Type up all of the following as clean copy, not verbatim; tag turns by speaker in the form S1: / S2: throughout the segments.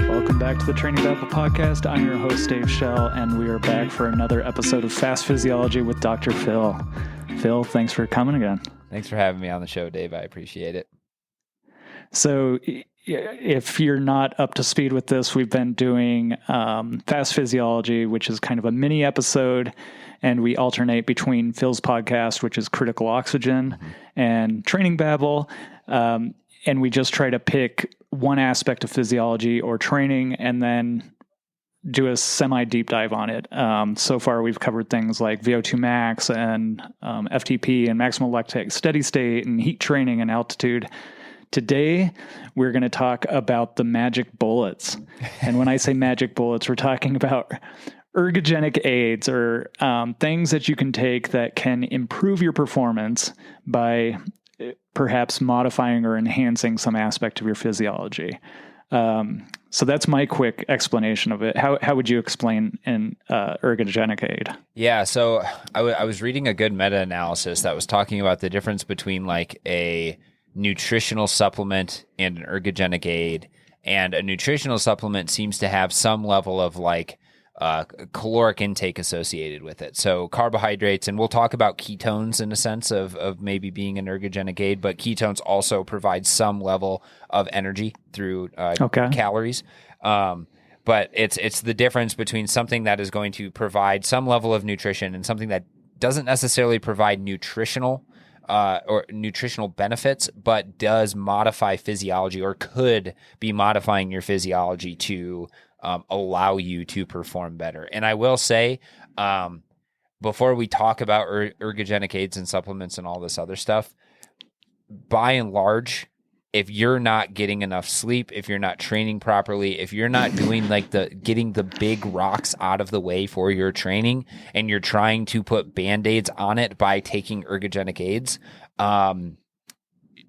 S1: Welcome back to the Training Babble podcast. I'm your host, Dave Schell, and we are back for another episode of Fast Physiology with Dr. Phil. Phil, thanks for coming again.
S2: Thanks for having me on the show, Dave. I appreciate it.
S1: So if you're not up to speed with this, we've been doing Fast Physiology, which is kind of a mini episode, and we alternate between Phil's podcast, which is Critical Oxygen, and Training Babble. And we just try to pick one aspect of physiology or training and then do a semi-deep dive on it. So far, we've covered things like VO2 max and FTP and maximal lactate steady state and heat training and altitude. Today, we're going to talk about the magic bullets. And when I say magic bullets, we're talking about ergogenic aids or things that you can take that can improve your performance by perhaps modifying or enhancing some aspect of your physiology. So that's my quick explanation of it. How would you explain an ergogenic aid?
S2: Yeah, so I was reading a good meta-analysis that was talking about the difference between like a nutritional supplement and an ergogenic aid. And a nutritional supplement seems to have some level of like caloric intake associated with it. So carbohydrates, and we'll talk about ketones in a sense of maybe being an ergogenic aid, but ketones also provide some level of energy through calories. But it's the difference between something that is going to provide some level of nutrition and something that doesn't necessarily provide nutritional or nutritional benefits, but does modify physiology or could be modifying your physiology to allow you to perform better. And I will say, before we talk about ergogenic aids and supplements and all this other stuff, by and large, if you're not getting enough sleep, if you're not training properly, if you're not doing like getting the big rocks out of the way for your training, and you're trying to put Band-Aids on it by taking ergogenic aids,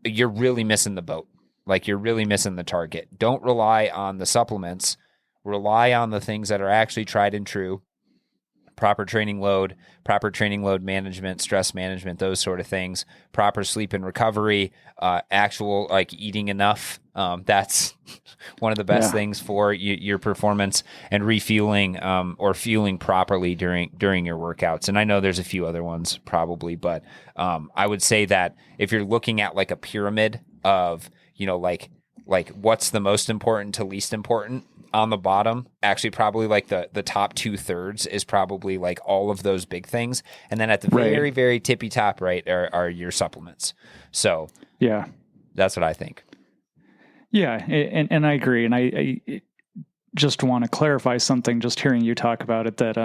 S2: you're really missing the boat. Like you're really missing the target. Don't rely on the supplements. Rely on the things that are actually tried and true. Proper training load management, stress management, those sort of things, proper sleep and recovery, actual like eating enough. That's one of the best things for your performance, and refueling or fueling properly during your workouts. And I know there's a few other ones probably, but I would say that if you're looking at like a pyramid of, like what's the most important to least important, on the bottom, actually probably like the top 2/3 is probably like all of those big things. And then at the very, very tippy top, right, are your supplements. So yeah, that's what I think.
S1: Yeah. And I agree. And I just want to clarify something, just hearing you talk about it, that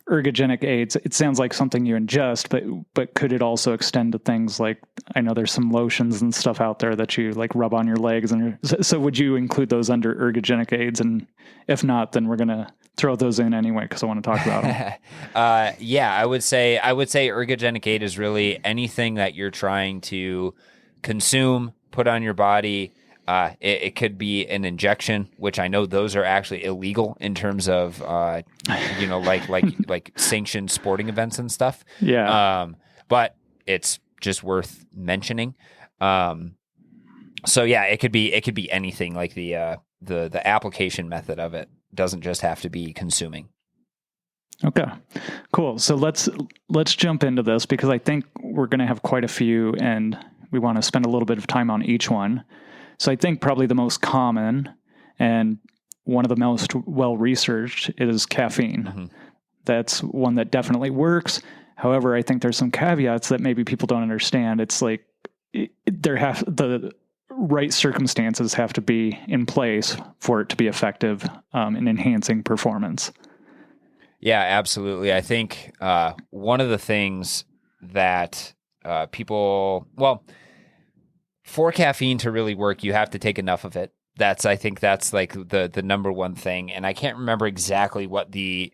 S1: ergogenic aids, it sounds like something you ingest, but could it also extend to things like, I know there's some lotions and stuff out there that you like rub on your legs, and so would you include those under ergogenic aids? And if not, then we're going to throw those in anyway, because I want to talk about them.
S2: Yeah, I would say ergogenic aid is really anything that you're trying to consume, put on your body. It could be an injection, which I know those are actually illegal in terms of, like sanctioned sporting events and stuff.
S1: Yeah.
S2: But it's just worth mentioning. So yeah, it could be anything. Like the application method of it doesn't just have to be consuming.
S1: Okay, cool. So let's jump into this, because I think we're going to have quite a few, and we want to spend a little bit of time on each one. So I think probably the most common and one of the most well-researched is caffeine. Mm-hmm. That's one that definitely works. However, I think there's some caveats that maybe people don't understand. It's like the right circumstances have to be in place for it to be effective in enhancing performance.
S2: Yeah, absolutely. I think one of the things that for caffeine to really work, you have to take enough of it. I think that's like the number one thing. And I can't remember exactly what the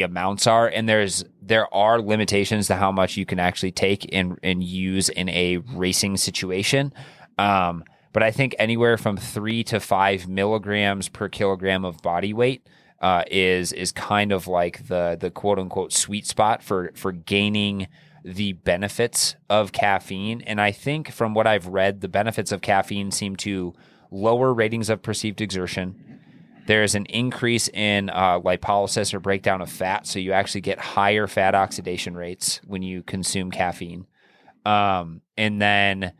S2: amounts are. And there are limitations to how much you can actually take and use in a racing situation. But I think anywhere from 3 to 5 milligrams per kilogram of body weight is kind of like the quote unquote sweet spot for gaining the benefits of caffeine. And I think from what I've read, the benefits of caffeine seem to lower ratings of perceived exertion. There's an increase in lipolysis or breakdown of fat. So you actually get higher fat oxidation rates when you consume caffeine. And then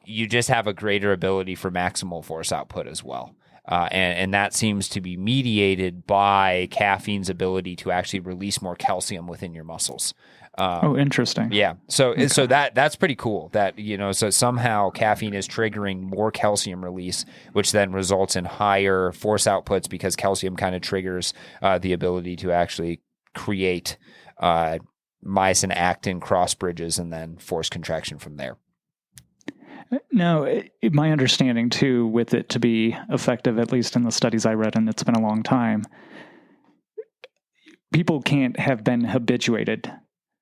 S2: you just have a greater ability for maximal force output as well. And that seems to be mediated by caffeine's ability to actually release more calcium within your muscles.
S1: Interesting.
S2: Yeah. So that's pretty cool that, so somehow caffeine is triggering more calcium release, which then results in higher force outputs because calcium kind of triggers the ability to actually create myosin actin cross bridges and then force contraction from there.
S1: No, my understanding too, with it to be effective, at least in the studies I read, and it's been a long time, people can't have been habituated.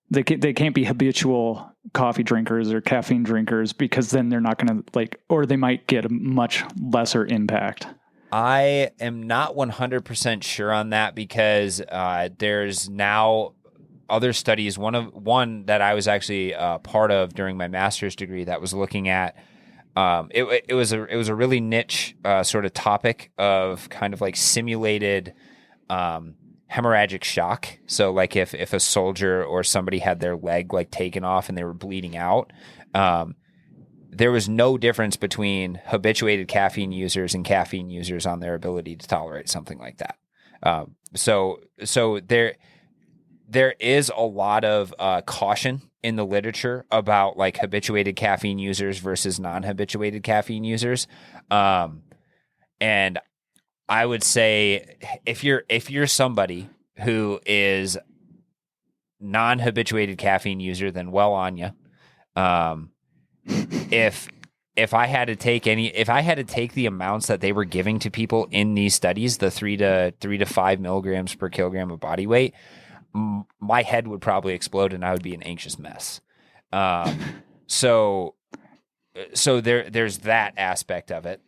S1: They can't be habitual coffee drinkers or caffeine drinkers because then they're not going to or they might get a much lesser impact.
S2: I am not 100% sure on that because there's now other studies. One that I was actually part of during my master's degree that was looking at it was a really niche sort of topic of kind of like simulated hemorrhagic shock. So like if a soldier or somebody had their leg like taken off and they were bleeding out, there was no difference between habituated caffeine users and caffeine users on their ability to tolerate something like that. So there is a lot of caution in the literature about like habituated caffeine users versus non-habituated caffeine users. And I would say if you're somebody who is non-habituated caffeine user, then well on you. If I had to take the amounts that they were giving to people in these studies, the 3 to 5 milligrams per kilogram of body weight, my head would probably explode and I would be an anxious mess. So there's that aspect of it.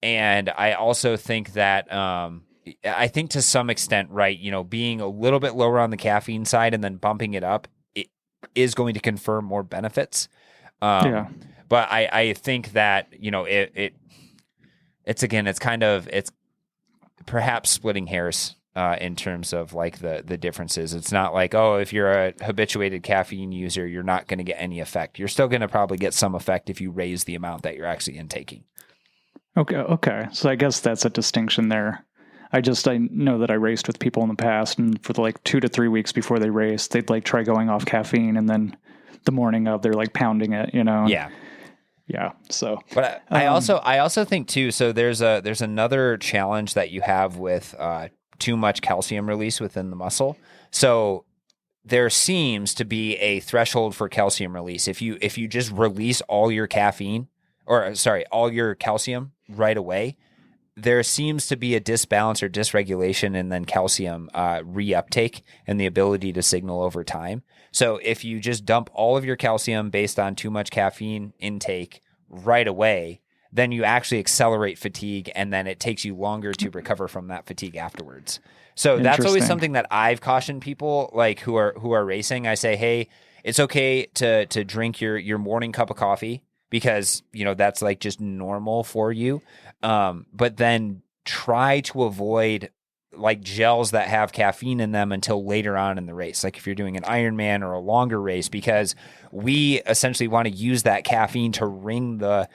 S2: And I also think that, I think to some extent, right, being a little bit lower on the caffeine side and then bumping it up, it is going to confer more benefits. But I think that, it's perhaps splitting hairs in terms of like the differences. It's not like, if you're a habituated caffeine user, you're not going to get any effect. You're still going to probably get some effect if you raise the amount that you're actually intaking.
S1: Okay. So I guess that's a distinction there. I know that I raced with people in the past, and for like 2 to 3 weeks before they race, they'd like try going off caffeine, and then the morning of they're like pounding it,
S2: Yeah.
S1: Yeah. So,
S2: but I also think too. So there's another challenge that you have with too much calcium release within the muscle. So there seems to be a threshold for calcium release. If you just release all your all your calcium right away, there seems to be a disbalance or dysregulation in then calcium reuptake and the ability to signal over time. So if you just dump all of your calcium based on too much caffeine intake right away, then you actually accelerate fatigue, and then it takes you longer to recover from that fatigue afterwards. So that's always something that I've cautioned people like who are racing. I say, hey, it's okay to drink your morning cup of coffee because that's like just normal for you. But then try to avoid like gels that have caffeine in them until later on in the race. Like if you're doing an Ironman or a longer race, because we essentially want to use that caffeine to wring the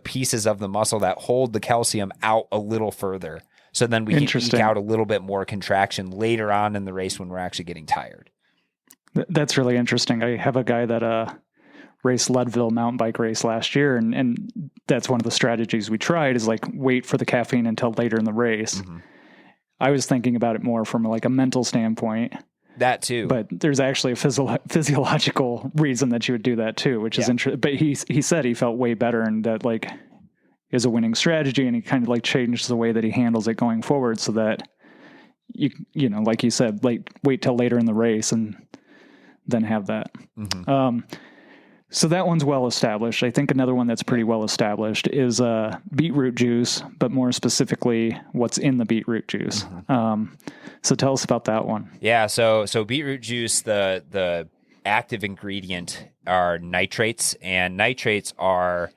S2: pieces of the muscle that hold the calcium out a little further. So then we can eke out a little bit more contraction later on in the race when we're actually getting tired.
S1: That's really interesting. I have a guy that raced Leadville mountain bike race last year, and that's one of the strategies we tried is like wait for the caffeine until later in the race. Mm-hmm. I was thinking about it more from like a mental standpoint.
S2: That too.
S1: But there's actually a physiological reason that you would do that too, which is interesting. But he said he felt way better, and that like is a winning strategy, and he kind of like changed the way that he handles it going forward so that you know, like you said, like wait till later in the race and then have that. Mm-hmm. So that one's well established. I think another one that's pretty well established is beetroot juice, but more specifically, what's in the beetroot juice. Mm-hmm. So tell us about that one.
S2: Yeah, so beetroot juice, the active ingredient are nitrates, and nitrates are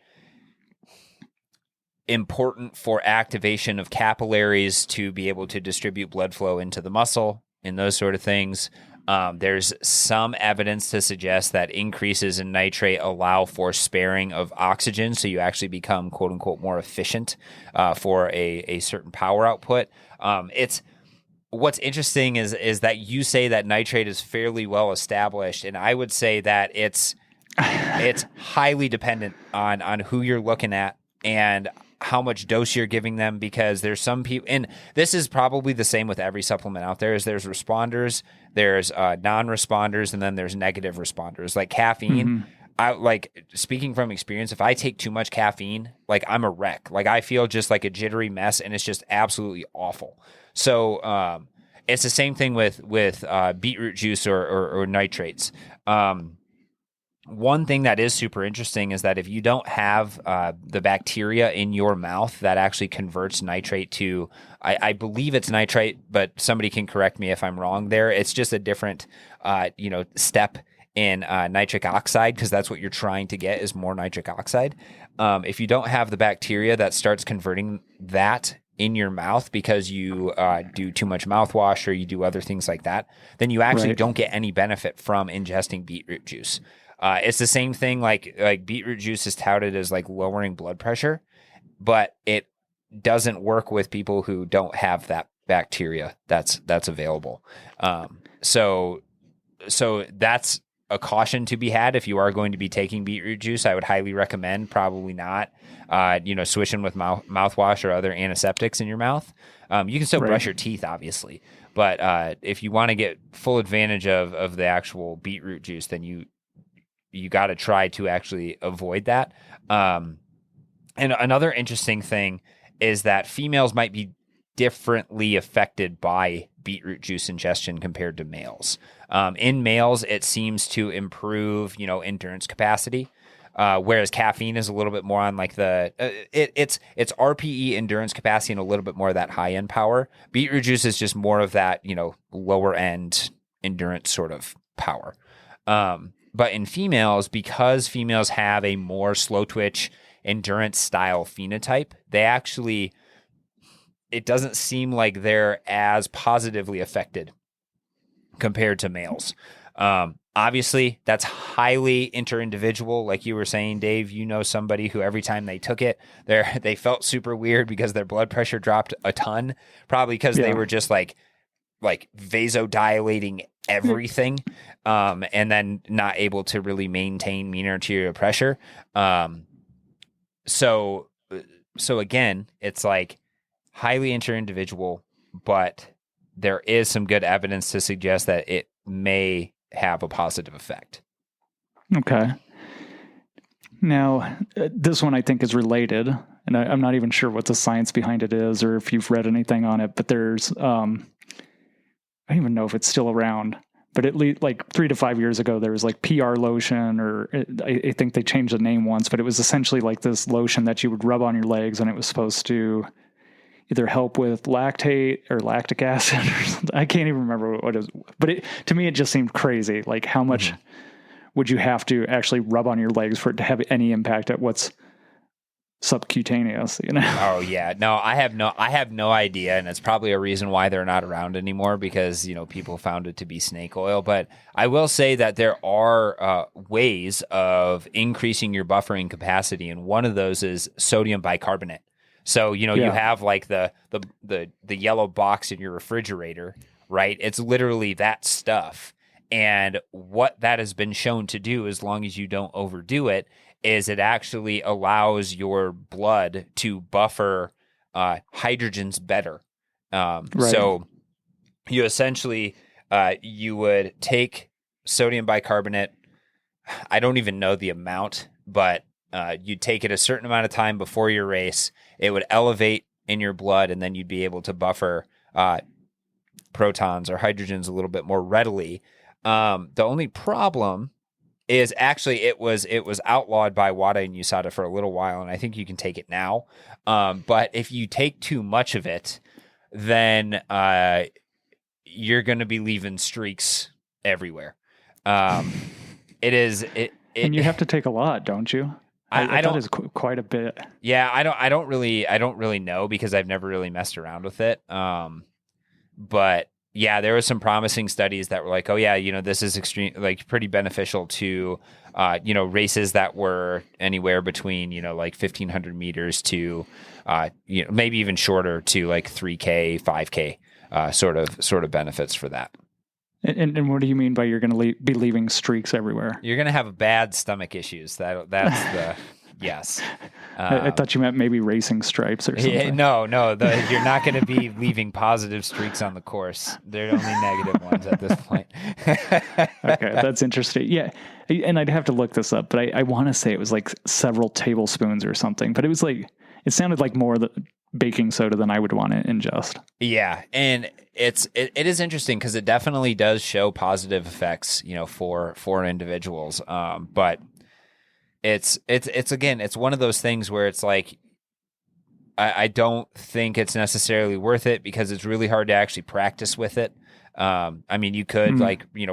S2: important for activation of capillaries to be able to distribute blood flow into the muscle and those sort of things. There's some evidence to suggest that increases in nitrate allow for sparing of oxygen, so you actually become "quote unquote" more efficient for a certain power output. What's interesting is that you say that nitrate is fairly well established, and I would say that it's highly dependent on who you're looking at and how much dose you're giving them, because there's some people, and this is probably the same with every supplement out there, is there's responders, there's non-responders, and then there's negative responders. Like caffeine, I like, speaking from experience, if I take too much caffeine, like I'm a wreck. Like I feel just like a jittery mess, and it's just absolutely awful. So it's the same thing with beetroot juice or nitrates. One thing that is super interesting is that if you don't have the bacteria in your mouth that actually converts nitrate to, I believe it's nitrate, but somebody can correct me if I'm wrong there. It's just a different, step in nitric oxide, because that's what you're trying to get is more nitric oxide. If you don't have the bacteria that starts converting that in your mouth because you do too much mouthwash or you do other things like that, then you actually don't get any benefit from ingesting beetroot juice. It's the same thing, like beetroot juice is touted as like lowering blood pressure, but it doesn't work with people who don't have that bacteria that's available. So that's a caution to be had. If you are going to be taking beetroot juice, I would highly recommend probably not, swishing with mouthwash or other antiseptics in your mouth. You can still brush your teeth, obviously, but if you want to get full advantage of the actual beetroot juice, then you got to try to actually avoid that. And another interesting thing is that females might be differently affected by beetroot juice ingestion compared to males. In males, it seems to improve, endurance capacity, whereas caffeine is a little bit more on like it's RPE endurance capacity and a little bit more of that high end power. Beetroot juice is just more of that, lower end endurance sort of power. But in females, because females have a more slow twitch endurance style phenotype, it doesn't seem like they're as positively affected compared to males. Obviously, that's highly inter-individual. Like you were saying, Dave, somebody who every time they took it, they felt super weird because their blood pressure dropped a ton, probably because they were just like vasodilating everything, and then not able to really maintain mean arterial pressure. So again, it's like highly inter-individual, but there is some good evidence to suggest that it may have a positive effect. Okay.
S1: Now, this one I think is related, and I'm not even sure what the science behind it is or if you've read anything on it, but there's, I don't even know if it's still around, but at least like 3 to 5 years ago, there was like PR lotion, or I think they changed the name once, but it was essentially like this lotion that you would rub on your legs, and it was supposed to either help with lactate or lactic acid or something. I can't even remember what it was, but to me, it just seemed crazy. Like how much would you have to actually rub on your legs for it to have any impact at what's subcutaneous,
S2: Oh yeah. No, I have no idea. And it's probably a reason why they're not around anymore, because, people found it to be snake oil. But I will say that there are ways of increasing your buffering capacity. And one of those is sodium bicarbonate. So, you have like the yellow box in your refrigerator, right? It's literally that stuff. And what that has been shown to do, as long as you don't overdo it, is it actually allows your blood to buffer hydrogens better. So you essentially, you would take sodium bicarbonate. I don't even know the amount, but you'd take it a certain amount of time before your race. It would elevate in your blood, and then you'd be able to buffer protons or hydrogens a little bit more readily. The only problem is actually it was outlawed by WADA and USADA for a little while, and I think you can take it now. But if you take too much of it, then you're going to be leaving streaks everywhere. And
S1: you have to take a lot, don't you? I thought it was quite a bit.
S2: Yeah, I don't really know because I've never really messed around with it. But yeah, there were some promising studies that were like, oh yeah, this is extreme, like pretty beneficial to, races that were anywhere between, like 1,500 meters to, maybe even shorter to like 3K, 5K, sort of benefits for that.
S1: And what do you mean by you're going to be leaving streaks everywhere?
S2: You're going to have bad stomach issues. That's the yes.
S1: I thought you meant maybe racing stripes or something.
S2: No. You're not going to be leaving positive streaks on the course. They're only negative ones at this point.
S1: Okay, that's interesting. Yeah, and I'd have to look this up, but I want to say it was like several tablespoons or something. But it was like it sounded like more the baking soda than I would want to ingest.
S2: Yeah, and it is interesting because it definitely does show positive effects, for individuals. But it's again, it's one of those things where it's like I don't think it's necessarily worth it because it's really hard to actually practice with it. I mean, you could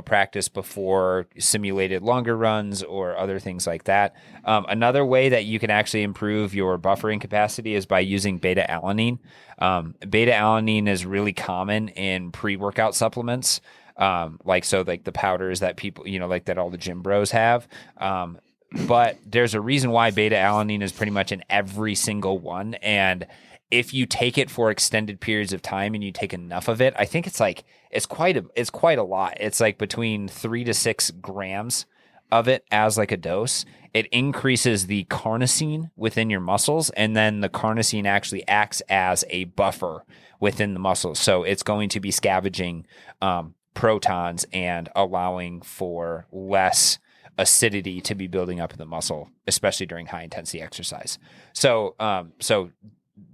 S2: practice before simulated longer runs or other things like that. Another way that you can actually improve your buffering capacity is by using beta-alanine. Beta-alanine is really common in pre-workout supplements. Like the powders that people, like that all the gym bros have. But there's a reason why beta-alanine is pretty much in every single one. And if you take it for extended periods of time and you take enough of it, I think it's quite a lot. It's like between 3 to 6 grams of it as like a dose. It increases the carnosine within your muscles, and then the carnosine actually acts as a buffer within the muscles. So it's going to be scavenging protons and allowing for less acidity to be building up in the muscle, especially during high intensity exercise. So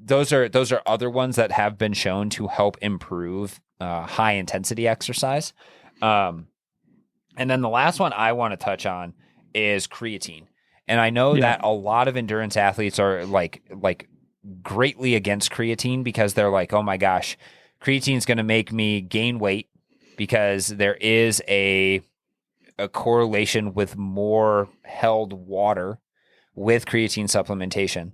S2: those are other ones that have been shown to help improve high intensity exercise. And then the last one I want to touch on is creatine. And I know that a lot of endurance athletes are like greatly against creatine because they're like, oh my gosh, creatine is going to make me gain weight because there is a correlation with more held water with creatine supplementation.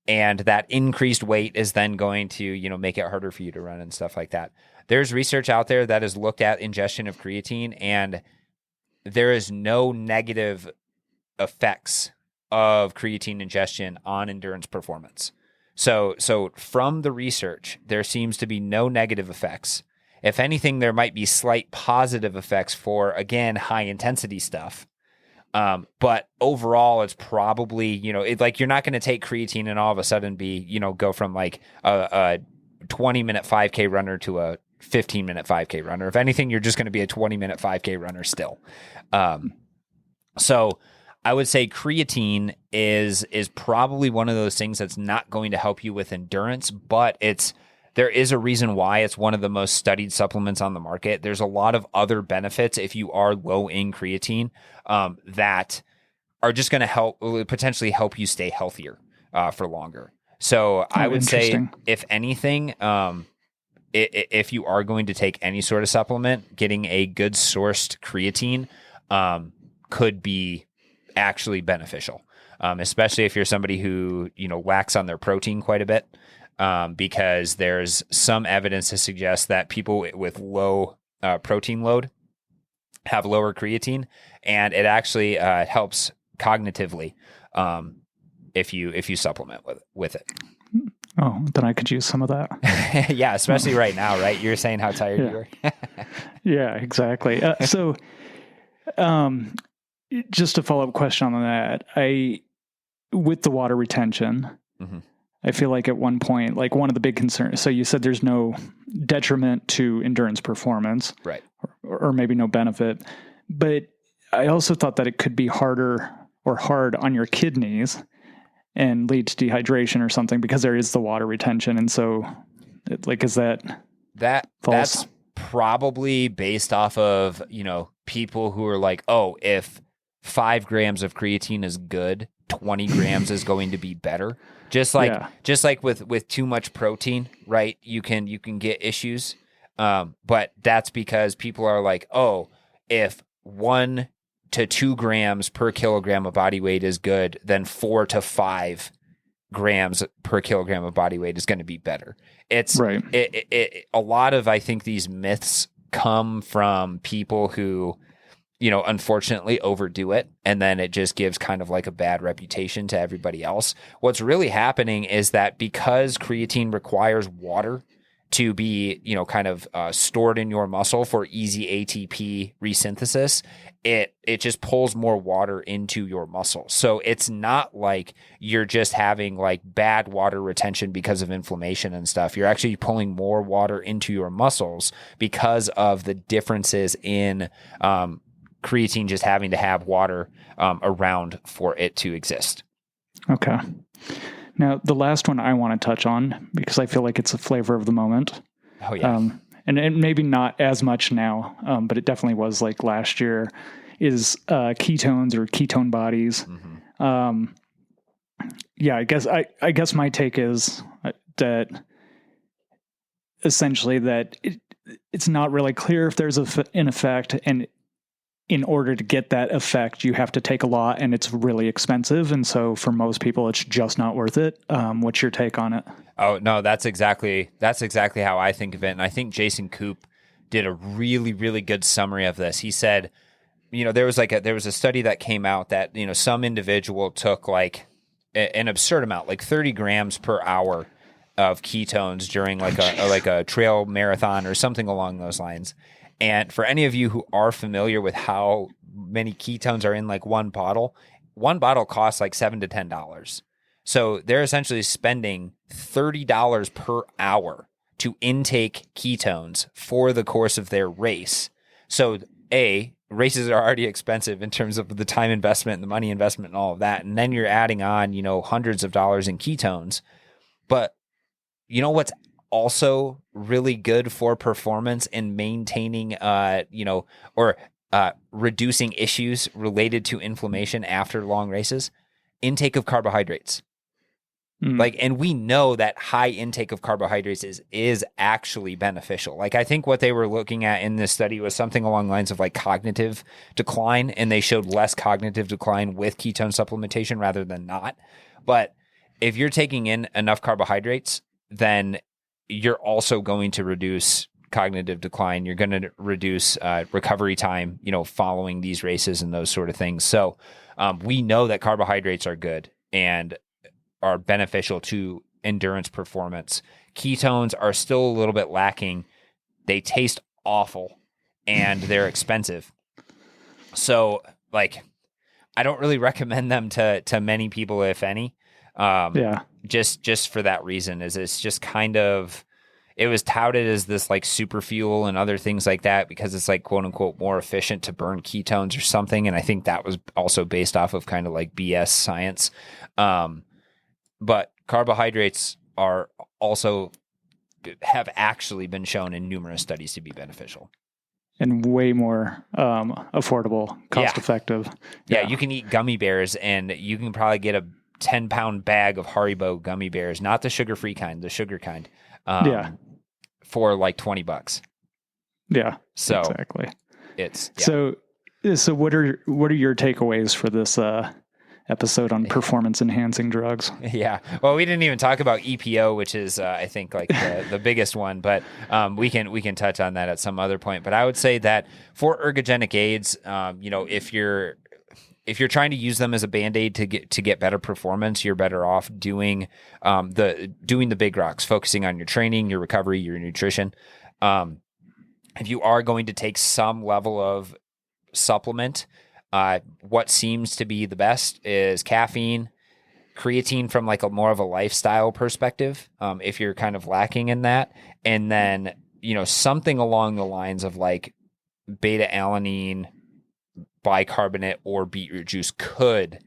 S2: And that increased weight is then going to, make it harder for you to run and stuff like that. There's research out there that has looked at ingestion of creatine, and there is no negative effects of creatine ingestion on endurance performance. So from the research, there seems to be no negative effects. If anything, there might be slight positive effects for, again, high intensity stuff. But overall, it's probably, you're not going to take creatine and all of a sudden go from like a 20-minute 5K runner to a 15-minute 5K runner. If anything, you're just going to be a 20-minute 5K runner still. So I would say creatine is probably one of those things that's not going to help you with endurance, but there is a reason why it's one of the most studied supplements on the market. There's a lot of other benefits if you are low in creatine that are just going to potentially help you stay healthier for longer. So I would say, if anything, if you are going to take any sort of supplement, getting a good sourced creatine could be actually beneficial, especially if you're somebody who lacks on their protein quite a bit. Because there's some evidence to suggest that people with low protein load have lower creatine, and it actually helps cognitively if you supplement with it.
S1: Oh, then I could use some of that.
S2: Yeah, especially right now, right? You're saying how tired you are.
S1: Yeah, exactly. So, just a follow-up question on that, with the water retention. Mm-hmm. I feel like at one point, like one of the big concerns, so you said there's no detriment to endurance performance,
S2: right?
S1: Or maybe no benefit, but I also thought that it could be hard on your kidneys and lead to dehydration or something because there is the water retention. And so is that false?
S2: That's probably based off of, people who are like, oh, if 5 grams of creatine is good, 20 grams is going to be better. Just like with too much protein, right? You can get issues. But that's because people are like, oh, if 1 to 2 grams per kilogram of body weight is good, then 4 to 5 grams per kilogram of body weight is going to be better. It's
S1: right.
S2: A lot of, I think, these myths come from people who, unfortunately overdo it. And then it just gives kind of like a bad reputation to everybody else. What's really happening is that because creatine requires water to be, kind of stored in your muscle for easy ATP resynthesis, it just pulls more water into your muscle. So it's not like you're just having like bad water retention because of inflammation and stuff. You're actually pulling more water into your muscles because of the differences in creatine just having to have water around for it to exist.
S1: Okay. Now, the last one I want to touch on, because I feel like it's a flavor of the moment.
S2: Oh, yeah.
S1: And maybe not as much now, but it definitely was like last year, is ketones or ketone bodies. Mm-hmm. I guess my take is that essentially that it's not really clear if there's an effect, and in order to get that effect, you have to take a lot, and it's really expensive. And so for most people, it's just not worth it. What's your take on it?
S2: Oh, no, that's exactly how I think of it. And I think Jason Koop did a really, really good summary of this. He said, there was a study that came out that, some individual took like an absurd amount, like 30 grams per hour of ketones during like a trail marathon or something along those lines. And for any of you who are familiar with how many ketones are in like one bottle costs like $7 to $10. So they're essentially spending $30 per hour to intake ketones for the course of their race. So races are already expensive in terms of the time investment and the money investment and all of that. And then you're adding on, hundreds of dollars in ketones. But what's also really good for performance and maintaining, reducing issues related to inflammation after long races? Intake of carbohydrates. And we know that high intake of carbohydrates is actually beneficial. Like, I think what they were looking at in this study was something along the lines of like cognitive decline, and they showed less cognitive decline with ketone supplementation rather than not. But if you're taking in enough carbohydrates, then you're also going to reduce cognitive decline. You're going to reduce recovery time, following these races and those sort of things. So we know that carbohydrates are good and are beneficial to endurance performance. Ketones are still a little bit lacking. They taste awful and they're expensive. So like, I don't really recommend them to many people, if any. Just for that reason, is it's just kind of, it was touted as this like super fuel and other things like that because it's like quote unquote more efficient to burn ketones or something. And I think that was also based off of kind of like BS science. But carbohydrates are also have actually been shown in numerous studies to be beneficial.
S1: And way more affordable, cost effective.
S2: Yeah, you can eat gummy bears and you can probably get a 10-pound bag of Haribo gummy bears, not the sugar-free kind, the sugar kind, for like $20.
S1: Yeah,
S2: so
S1: exactly.
S2: It's
S1: so what are your takeaways for this episode on performance enhancing drugs?
S2: Yeah. Well, we didn't even talk about EPO, which is I think like the biggest one, but we can touch on that at some other point. But I would say that for ergogenic aids, if you're trying to use them as a Band-Aid to get better performance, you're better off doing the big rocks, focusing on your training, your recovery, your nutrition. If you are going to take some level of supplement, what seems to be the best is caffeine, creatine from like a more of a lifestyle perspective, if you're kind of lacking in that, and then something along the lines of like beta-alanine, bicarbonate, or beetroot juice could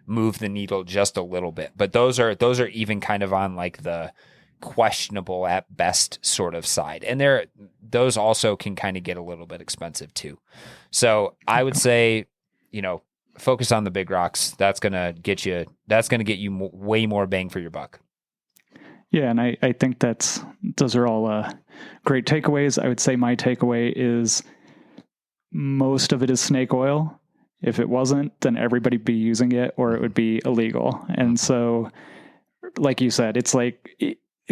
S2: move the needle just a little bit. But those are even kind of on like the questionable at best sort of side. And those also can kind of get a little bit expensive too. So I would say, focus on the big rocks. That's going to get you way more bang for your buck.
S1: Yeah. And I think those are all great takeaways. I would say my takeaway is most of it is snake oil. If it wasn't, then everybody'd be using it or it would be illegal. And so, like you said, it's like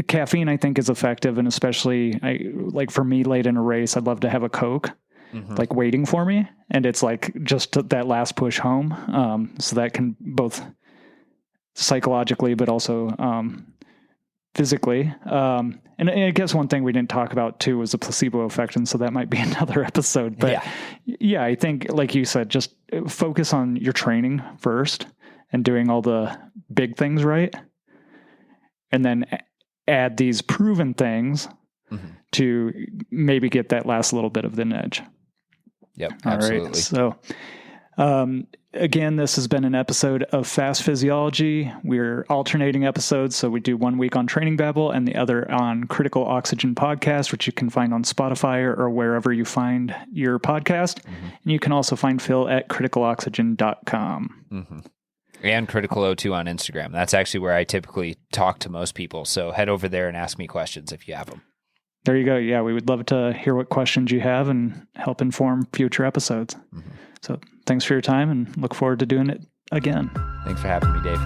S1: caffeine, I think, is effective. And especially like for me late in a race, I'd love to have a Coke like waiting for me. And it's like just that last push home. So that can both psychologically, but also physically. And I guess one thing we didn't talk about too was the placebo effect. And so that might be another episode. But yeah, I think, like you said, just focus on your training first and doing all the big things right. And then add these proven things to maybe get that last little bit of the edge.
S2: Yep, absolutely.
S1: All right. So, again, this has been an episode of Fast Physiology. We're alternating episodes. So we do 1 week on Training Babble and the other on Critical Oxygen Podcast, which you can find on Spotify or wherever you find your podcast. And you can also find Phil at criticaloxygen.com.
S2: And Critical O2 on Instagram. That's actually where I typically talk to most people. So head over there and ask me questions if you have them.
S1: There you go. Yeah, we would love to hear what questions you have and help inform future episodes. So thanks for your time and look forward to doing it again.
S2: Thanks for having me, Dave.